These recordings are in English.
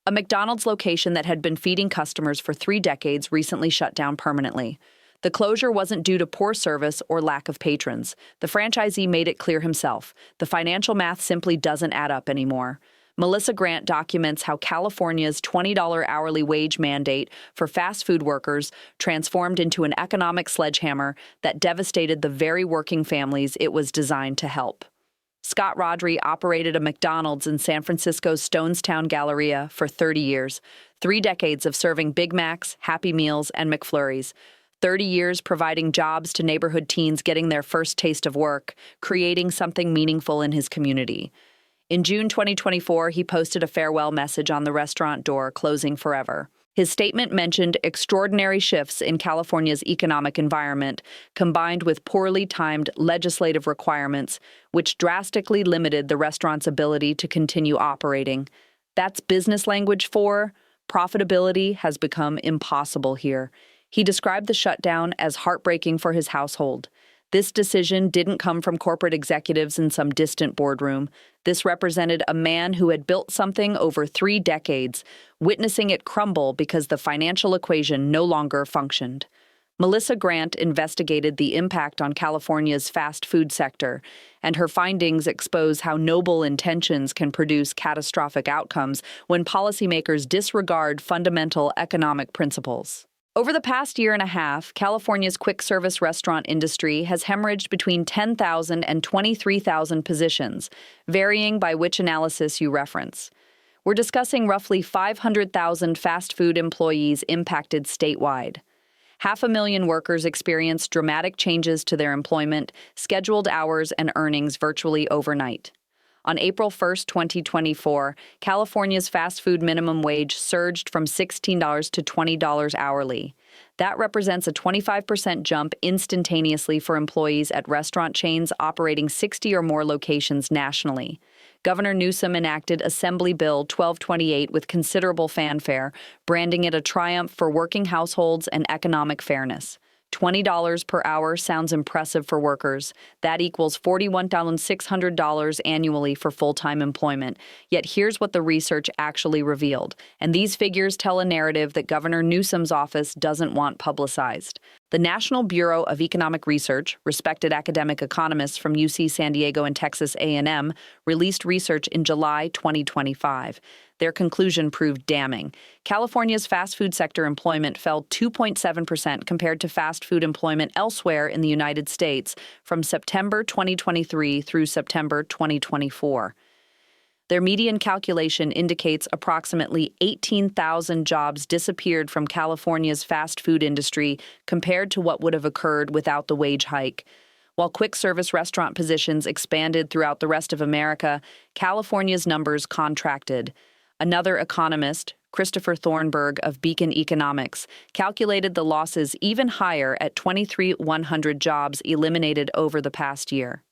A McDonald's location that had been feeding customers for 3 decades recently shut down permanently. The closure wasn't due to poor service or lack of patrons. The franchisee made it clear himself. The financial math simply doesn't add up anymore. Melissa Grant documents how California's $20 hourly wage mandate for fast food workers transformed into an economic sledgehammer that devastated the very working families it was designed to help. Scott Rodri operated a McDonald's in San Francisco's Stonestown Galleria for 30 years, 3 decades of serving Big Macs, Happy Meals, and McFlurries. 30 years providing jobs to neighborhood teens getting their first taste of work, creating something meaningful in his community. In June 2024, he posted a farewell message on the restaurant door, closing forever. His statement mentioned extraordinary shifts in California's economic environment, combined with poorly timed legislative requirements, which drastically limited the restaurant's ability to continue operating. That's business language for profitability has become impossible here. He described the shutdown as heartbreaking for his household. This decision didn't come from corporate executives in some distant boardroom. This represented a man who had built something over 3 decades, witnessing it crumble because the financial equation no longer functioned. Melissa Grant investigated the impact on California's fast food sector, and her findings expose how noble intentions can produce catastrophic outcomes when policymakers disregard fundamental economic principles. Over the past year and a half, California's quick-service restaurant industry has hemorrhaged between 10,000 and 23,000 positions, varying by which analysis you reference. We're discussing roughly 500,000 fast food employees impacted statewide. 500,000 workers experienced dramatic changes to their employment, scheduled hours, and earnings virtually overnight. On April 1, 2024, California's fast food minimum wage surged from $16 to $20 hourly. That represents a 25% jump instantaneously for employees at restaurant chains operating 60 or more locations nationally. Governor Newsom enacted Assembly Bill 1228 with considerable fanfare, branding it a triumph for working households and economic fairness. $20 per hour sounds impressive for workers. That equals $41,600 annually for full-time employment. Yet here's what the research actually revealed. And these figures tell a narrative that Governor Newsom's office doesn't want publicized. The National Bureau of Economic Research, respected academic economists from UC San Diego and Texas A&M, released research in July 2025. Their conclusion proved damning. California's fast food sector employment fell 2.7% compared to fast food employment elsewhere in the United States from September 2023 through September 2024. Their median calculation indicates approximately 18,000 jobs disappeared from California's fast food industry compared to what would have occurred without the wage hike. While quick-service restaurant positions expanded throughout the rest of America, California's numbers contracted. Another economist, Christopher Thornburg of Beacon Economics, calculated the losses even higher at 2,300 jobs eliminated over the past year.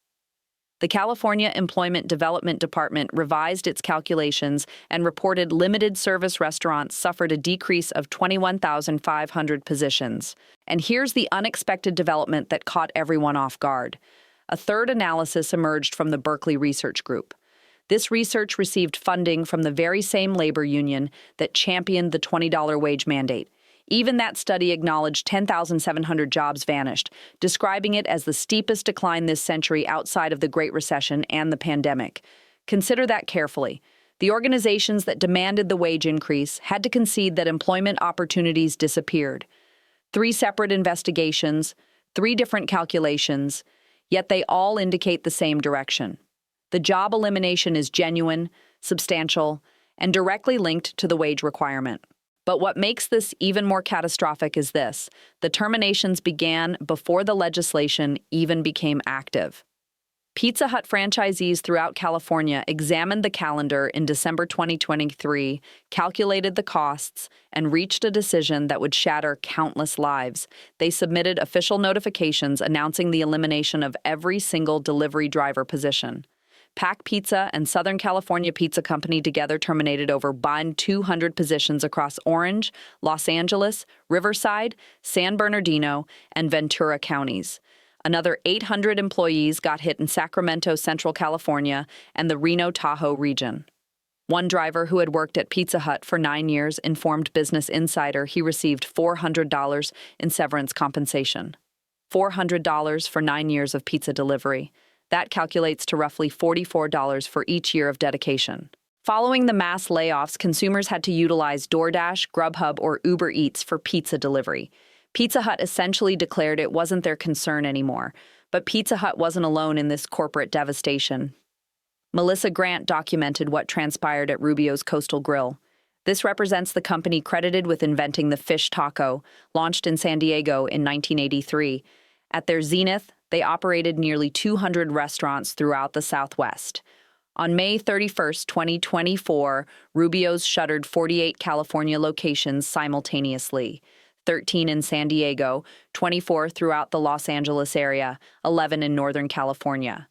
The California Employment Development Department revised its calculations and reported limited service restaurants suffered a decrease of 21,500 positions. And here's the unexpected development that caught everyone off guard. A third analysis emerged from the Berkeley Research Group. This research received funding from the very same labor union that championed the $20 wage mandate. Even that study acknowledged 10,700 jobs vanished, describing it as the steepest decline this century outside of the Great Recession and the pandemic. Consider that carefully. The organizations that demanded the wage increase had to concede that employment opportunities disappeared. 3 separate investigations, 3 different calculations, yet they all indicate the same direction. The job elimination is genuine, substantial, and directly linked to the wage requirement. But what makes this even more catastrophic is this: the terminations began before the legislation even became active. Pizza Hut franchisees throughout California examined the calendar in December 2023, calculated the costs, and reached a decision that would shatter countless lives. They submitted official notifications announcing the elimination of every single delivery driver position. Pack Pizza and Southern California Pizza Company together terminated over 200 positions across Orange, Los Angeles, Riverside, San Bernardino, and Ventura counties. Another 800 employees got hit in Sacramento, Central California, and the Reno-Tahoe region. One driver who had worked at Pizza Hut for 9 years informed Business Insider he received $400 in severance compensation. $400 for 9 years of pizza delivery. That calculates to roughly $44 for each year of dedication. Following the mass layoffs, consumers had to utilize DoorDash, Grubhub, or Uber Eats for pizza delivery. Pizza Hut essentially declared it wasn't their concern anymore, but Pizza Hut wasn't alone in this corporate devastation. Melissa Grant documented what transpired at Rubio's Coastal Grill. This represents the company credited with inventing the fish taco, launched in San Diego in 1983. At their zenith, they operated nearly 200 restaurants throughout the Southwest. On May 31, 2024, Rubio's shuttered 48 California locations simultaneously, 13 in San Diego, 24 throughout the Los Angeles area, 11 in Northern California.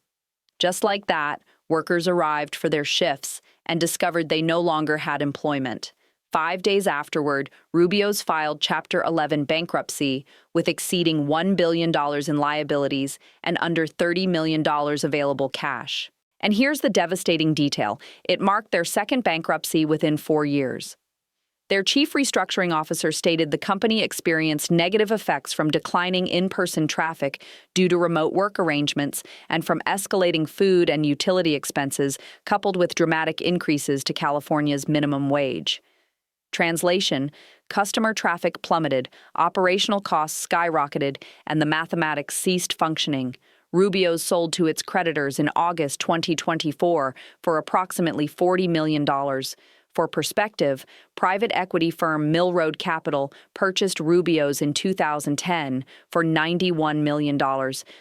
Just like that, workers arrived for their shifts and discovered they no longer had employment. 5 days afterward, Rubio's filed Chapter 11 bankruptcy with exceeding $1 billion in liabilities and under $30 million available cash. And here's the devastating detail. It marked their second bankruptcy within 4 years. Their chief restructuring officer stated the company experienced negative effects from declining in-person traffic due to remote work arrangements and from escalating food and utility expenses, coupled with dramatic increases to California's minimum wage. Translation: customer traffic plummeted, operational costs skyrocketed, and the mathematics ceased functioning. Rubio's sold to its creditors in August 2024 for approximately $40 million. For perspective, private equity firm Mill Road Capital purchased Rubio's in 2010 for $91 million,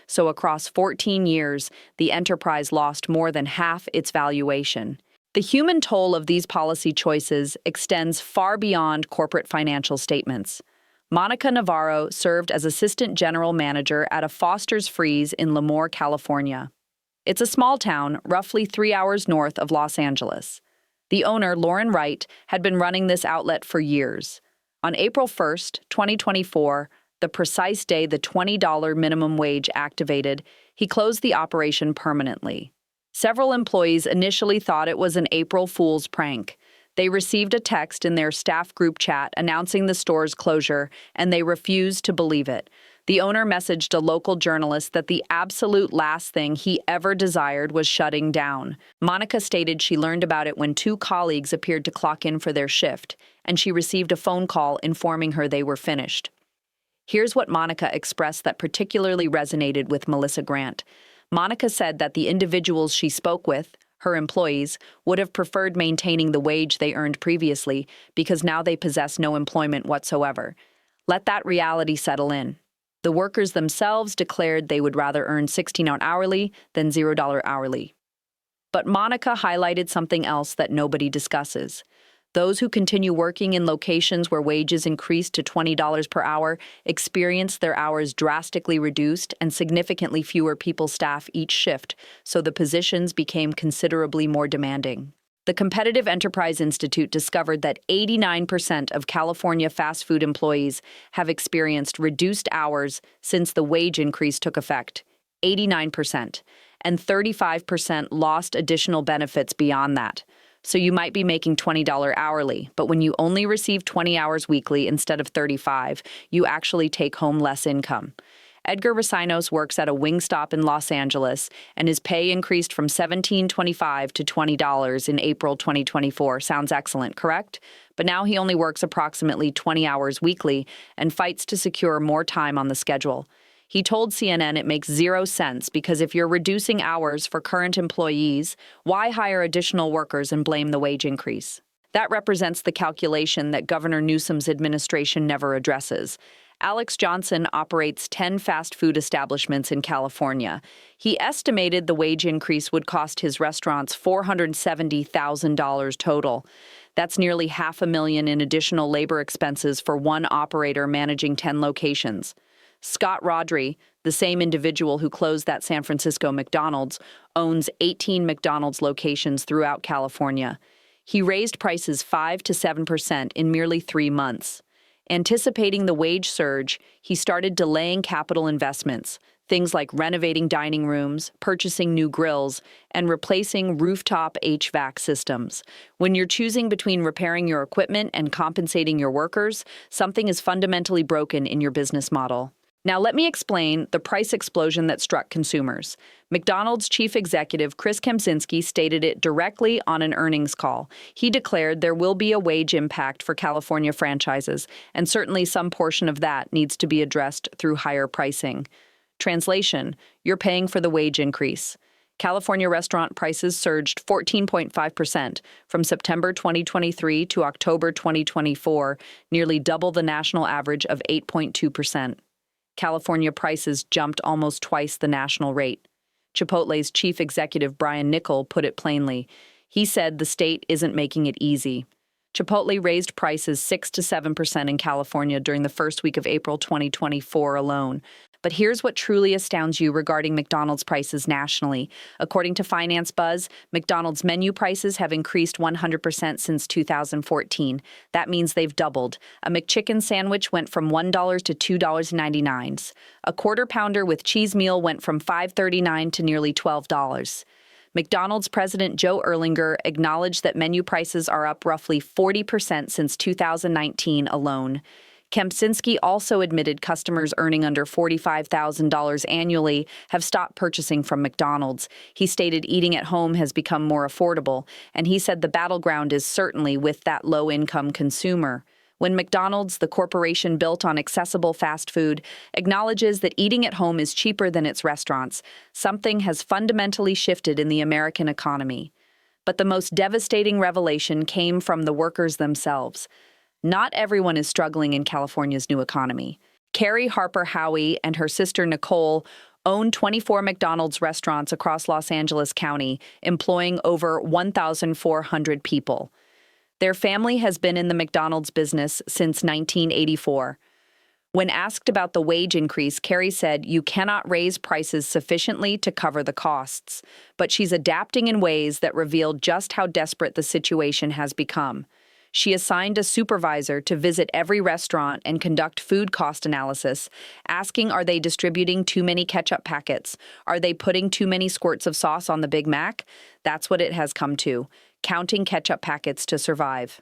so across 14 years, the enterprise lost more than half its valuation. The human toll of these policy choices extends far beyond corporate financial statements. Monica Navarro served as assistant general manager at a Foster's Freeze in Lemoore, California. It's a small town, roughly 3 hours north of Los Angeles. The owner, Lauren Wright, had been running this outlet for years. On April 1, 2024, the precise day the $20 minimum wage activated, he closed the operation permanently. Several employees initially thought it was an April Fool's prank. They received a text in their staff group chat announcing the store's closure, and they refused to believe it. The owner messaged a local journalist that the absolute last thing he ever desired was shutting down. Monica stated she learned about it when 2 colleagues appeared to clock in for their shift, and she received a phone call informing her they were finished. Here's what Monica expressed that particularly resonated with Melissa Grant. Monica said that the individuals she spoke with, her employees, would have preferred maintaining the wage they earned previously because now they possess no employment whatsoever. Let that reality settle in. The workers themselves declared they would rather earn $16 hourly than $0 hourly. But Monica highlighted something else that nobody discusses. Those who continue working in locations where wages increased to $20 per hour experienced their hours drastically reduced and significantly fewer people staff each shift, so the positions became considerably more demanding. The Competitive Enterprise Institute discovered that 89% of California fast food employees have experienced reduced hours since the wage increase took effect. 89%. And 35% lost additional benefits beyond that. So you might be making $20 hourly, but when you only receive 20 hours weekly instead of 35, you actually take home less income. Edgar Recinos works at a Wingstop in Los Angeles, and his pay increased from $17.25 to $20 in April 2024. Sounds excellent, correct? But now he only works approximately 20 hours weekly and fights to secure more time on the schedule. He told CNN it makes 0 sense because if you're reducing hours for current employees, why hire additional workers and blame the wage increase? That represents the calculation that Governor Newsom's administration never addresses. Alex Johnson operates 10 fast food establishments in California. He estimated the wage increase would cost his restaurants $470,000 total. That's nearly $500,000 in additional labor expenses for one operator managing 10 locations. Scott Rodri, the same individual who closed that San Francisco McDonald's, owns 18 McDonald's locations throughout California. He raised prices 5 to 7% in merely 3 months. Anticipating the wage surge, he started delaying capital investments. Things like renovating dining rooms, purchasing new grills, and replacing rooftop HVAC systems. When you're choosing between repairing your equipment and compensating your workers, something is fundamentally broken in your business model. Now, let me explain the price explosion that struck consumers. McDonald's chief executive Chris Kempczinski stated it directly on an earnings call. He declared there will be a wage impact for California franchises, and certainly some portion of that needs to be addressed through higher pricing. Translation: you're paying for the wage increase. California restaurant prices surged 14.5% from September 2023 to October 2024, nearly double the national average of 8.2%. California prices jumped almost twice the national rate. Chipotle's chief executive Brian Niccol put it plainly. He said the state isn't making it easy. Chipotle raised prices 6 to 7% in California during the first week of April 2024 alone. But here's what truly astounds you regarding McDonald's prices nationally. According to Finance Buzz, McDonald's menu prices have increased 100% since 2014. That means they've doubled. A McChicken sandwich went from $1 to $2.99. A quarter pounder with cheese meal went from $5.39 to nearly $12. McDonald's President Joe Erlinger acknowledged that menu prices are up roughly 40% since 2019 alone. Kempczinski also admitted customers earning under $45,000 annually have stopped purchasing from McDonald's. He stated eating at home has become more affordable, and he said the battleground is certainly with that low-income consumer. When McDonald's, the corporation built on accessible fast food, acknowledges that eating at home is cheaper than its restaurants, something has fundamentally shifted in the American economy. But the most devastating revelation came from the workers themselves. Not everyone is struggling in California's new economy. Carrie Harper Howie and her sister Nicole own 24 McDonald's restaurants across Los Angeles County, employing over 1,400 people. Their family has been in the McDonald's business since 1984. When asked about the wage increase, Carrie said, "You cannot raise prices sufficiently to cover the costs." But she's adapting in ways that reveal just how desperate the situation has become. She assigned a supervisor to visit every restaurant and conduct food cost analysis, asking, are they distributing too many ketchup packets? Are they putting too many squirts of sauce on the Big Mac? That's what it has come to, counting ketchup packets to survive.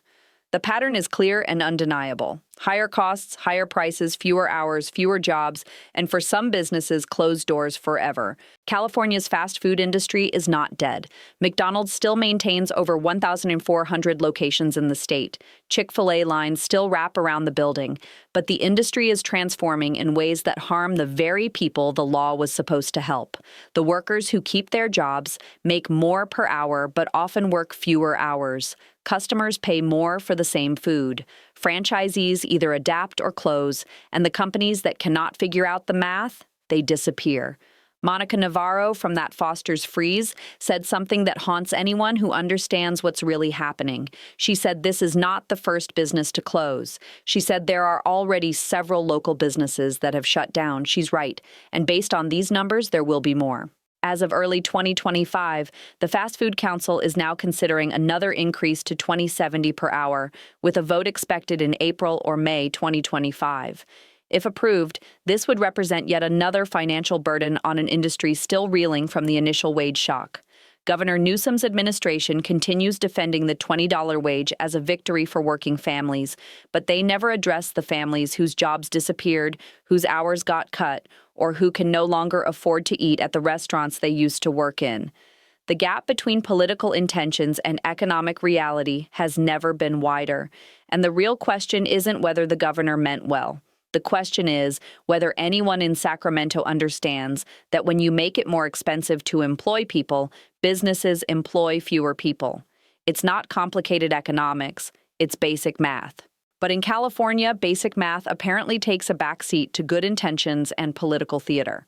The pattern is clear and undeniable. Higher costs, higher prices, fewer hours, fewer jobs, and for some businesses, closed doors forever. California's fast food industry is not dead. McDonald's still maintains over 1,400 locations in the state. Chick-fil-A lines still wrap around the building. But the industry is transforming in ways that harm the very people the law was supposed to help. The workers who keep their jobs make more per hour but often work fewer hours. Customers pay more for the same food. Franchisees either adapt or close, and the companies that cannot figure out the math, they disappear. Monica Navarro from That Foster's Freeze said something that haunts anyone who understands what's really happening. She said this is not the first business to close. She said there are already several local businesses that have shut down. She's right, and based on these numbers, there will be more. As of early 2025, the Fast Food Council is now considering another increase to $20.70 per hour, with a vote expected in April or May 2025. If approved, this would represent yet another financial burden on an industry still reeling from the initial wage shock. Governor Newsom's administration continues defending the $20 wage as a victory for working families, but they never address the families whose jobs disappeared, whose hours got cut, or who can no longer afford to eat at the restaurants they used to work in. The gap between political intentions and economic reality has never been wider, and the real question isn't whether the governor meant well. The question is whether anyone in Sacramento understands that when you make it more expensive to employ people, businesses employ fewer people. It's not complicated economics, it's basic math. But in California, basic math apparently takes a backseat to good intentions and political theater.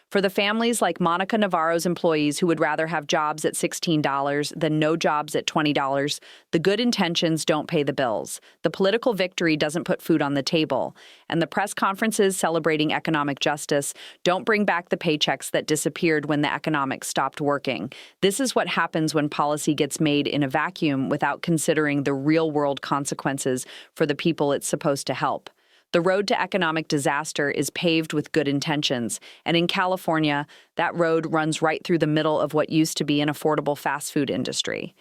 For the families like Monica Navarro's employees who would rather have jobs at $16 than no jobs at $20, the good intentions don't pay the bills. The political victory doesn't put food on the table. And the press conferences celebrating economic justice don't bring back the paychecks that disappeared when the economics stopped working. This is what happens when policy gets made in a vacuum without considering the real-world consequences for the people it's supposed to help. The road to economic disaster is paved with good intentions, and in California, that road runs right through the middle of what used to be an affordable fast food industry.